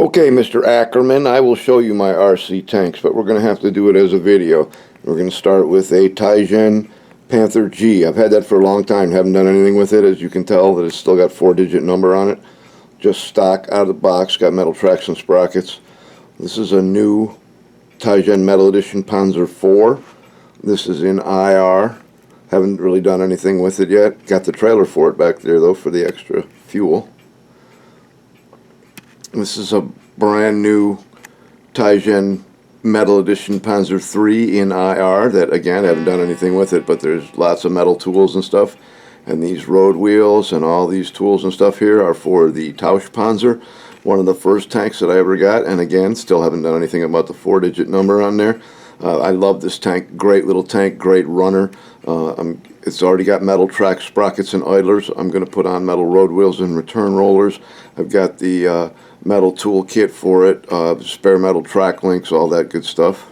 Okay, Mr. Ackerman, I will show you my RC tanks, but we're going to have to do it as a video. We're going to start with a Tigen Panther G. I've had that for a long time, haven't done anything with it. As you can tell, that it's still got 4-digit number on it. Just stock out of the box, got metal tracks and sprockets. This is a new Tigen Metal Edition Panzer IV. This is in IR. Haven't really done anything with it yet. Got the trailer for it back there, though, for the extra fuel. This is a brand new Tigen Metal Edition Panzer III in IR that, again, I haven't done anything with it, but there's lots of metal tools and stuff. And these road wheels and all these tools and stuff here are for the Tausch Panzer, one of the first tanks that I ever got. And again, still haven't done anything about the 4-digit number on there. I love this tank. Great little tank, great runner. It's already got metal track sprockets and idlers. I'm going to put on metal road wheels and return rollers. I've got the metal tool kit for it, spare metal track links, all that good stuff.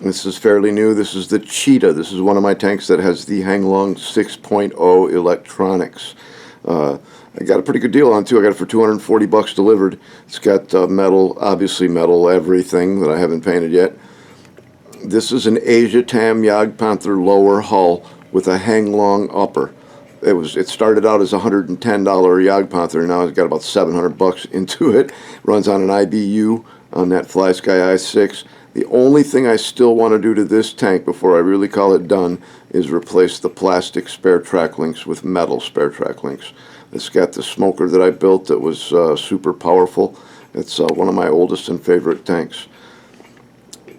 This is fairly new. This is the Cheetah. This is one of my tanks that has the Hanglong 6.0 electronics. I got a pretty good deal on it too. I got it for $240 delivered. It's got metal, obviously metal everything that I haven't painted yet. This is an Asia Tam Jagdpanther lower hull with a Hanglong upper. It started out as a $110 Jagdpanther, and now it's got about $700 into it. Runs on an IBU on that FlySky i6. The only thing I still want to do to this tank before I really call it done is replace the plastic spare track links with metal spare track links. It's got the smoker that I built that was super powerful. It's one of my oldest and favorite tanks.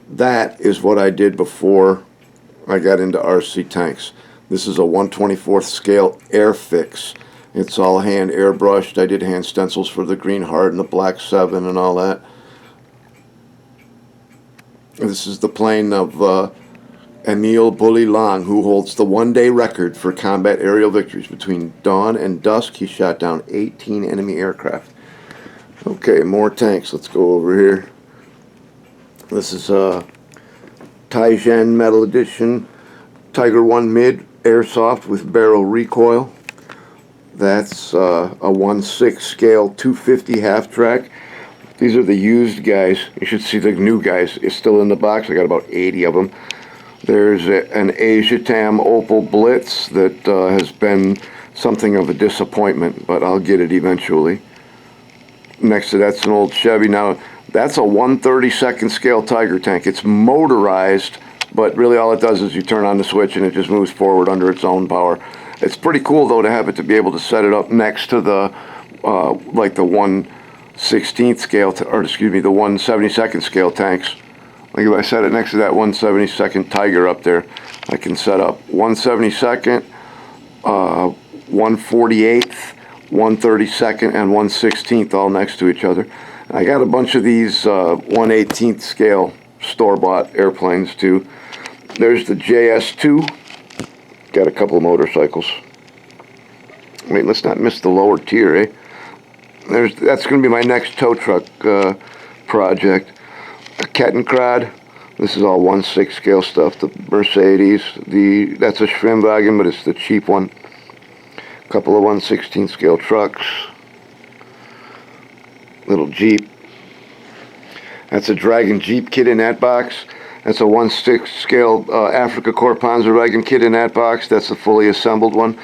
That is what I did before I got into RC tanks. This is a 1/24th scale Airfix. It's all hand airbrushed. I did hand stencils for the Green Heart and the Black 7 and all that. This is the plane of Emile Bully-Lang, who holds the one-day record for combat aerial victories. Between dawn and dusk, he shot down 18 enemy aircraft. Okay, more tanks. Let's go over here. This is a Tigen Metal Edition Tiger 1 Mid Airsoft with barrel recoil. That's a 1/6 scale 250 half track. These are the used guys. You should see the new guys. It's still in the box. I got about 80 of them. There's an Asia Tam Opel Blitz that has been something of a disappointment, but I'll get it eventually. Next to that's an old Chevy. Now, that's a 1/32nd scale Tiger tank. It's motorized, but really all it does is you turn on the switch and it just moves forward under its own power. It's pretty cool, though, to have it to be able to set it up next to the, like the 1/16th scale, or excuse me, the 1/72nd scale tanks. Like if I set it next to that 1/72nd Tiger up there, I can set up 1/72nd, 1/48th, 1/32nd, and 1/16th all next to each other. I got a bunch of these 1/18th scale store-bought airplanes too. There's the JS2. Got a couple of motorcycles. Wait, let's not miss the lower tier, eh? That's going to be my next tow truck project. A Kettenkrad. This is all 1/6 scale stuff. The Mercedes. That's a Schwimmwagen, but it's the cheap one. A couple of 1/16 scale trucks. Little Jeep. That's a Dragon Jeep kit in that box. That's a 1/6 scale Afrika Korps Panzerwagen kit in that box. That's a fully assembled one.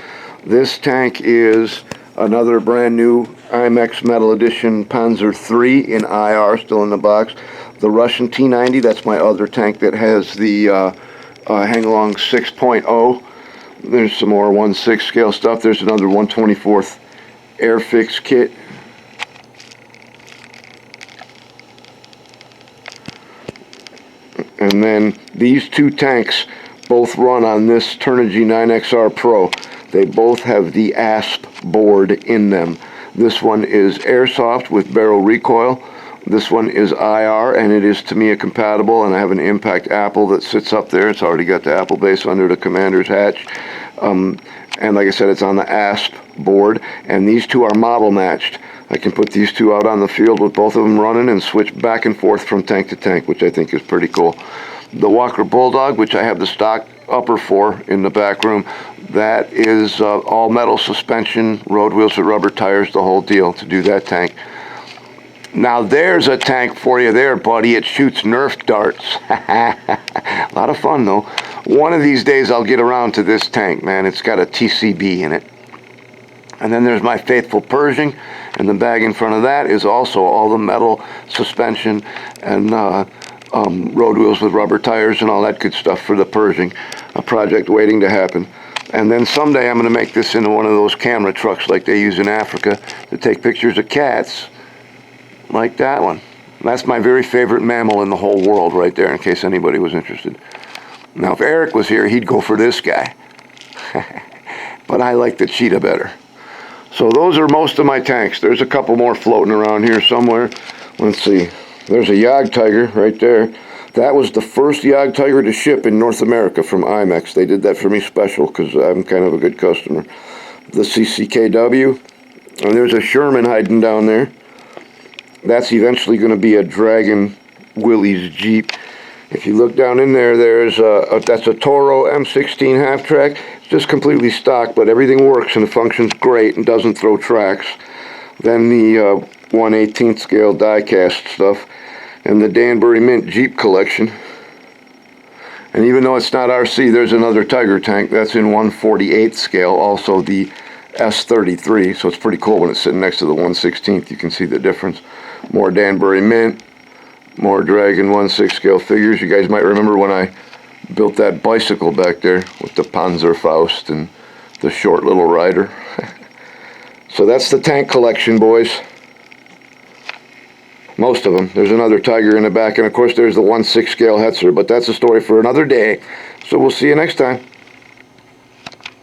This tank is another brand new IMEX Metal Edition Panzer III in IR, still in the box. The Russian T90, that's my other tank that has the Hanglong 6.0. There's some more 1/6 scale stuff. There's another 1/24th Airfix kit. And then these two tanks both run on this Turnigy 9XR Pro. They both have the ASP board in them. This one is airsoft with barrel recoil. This one is IR, and it is Tamiya compatible, and I have an Impact Apple that sits up there. It's already got the Apple base under the commander's hatch. And like I said, it's on the ASP board, and these two are model matched. I can put these two out on the field with both of them running and switch back and forth from tank to tank, which I think is pretty cool. The Walker Bulldog, which I have the stock upper for in the back room, that is all metal suspension, road wheels with rubber tires, the whole deal to do that tank. Now there's a tank for you there, buddy. It shoots Nerf darts. A lot of fun, though. One of these days I'll get around to this tank, man. It's got a TCB in it. And then there's my faithful Pershing, and the bag in front of that is also all the metal suspension and road wheels with rubber tires and all that good stuff for the Pershing. A project waiting to happen. And then someday I'm going to make this into one of those camera trucks like they use in Africa to take pictures of cats. Like that one. That's my very favorite mammal in the whole world right there, in case anybody was interested. Now, if Eric was here, he'd go for this guy. But I like the cheetah better. So those are most of my tanks. There's a couple more floating around here somewhere. Let's see. There's a Jagdtiger right there. That was the first Jagdtiger to ship in North America from IMEX. They did that for me special because I'm kind of a good customer. The CCKW. And there's a Sherman hiding down there. That's eventually going to be a Dragon Willys Jeep. If you look down in there, there's that's a Toro M16 half-track. It's just completely stock, but everything works and it functions great and doesn't throw tracks. Then the 1/18 scale die-cast stuff, and the Danbury Mint Jeep collection. And even though it's not RC, there's another Tiger tank. That's in 1/48 scale, also the S33, so it's pretty cool when it's sitting next to the 1/16. You can see the difference. More Danbury Mint, more Dragon 1/6 scale figures. You guys might remember when I built that bicycle back there with the Panzerfaust and the short little rider. So that's the tank collection, boys. Most of them. There's another Tiger in the back, and of course there's the 1/6 scale Hetzer, but that's a story for another day. So we'll see you next time.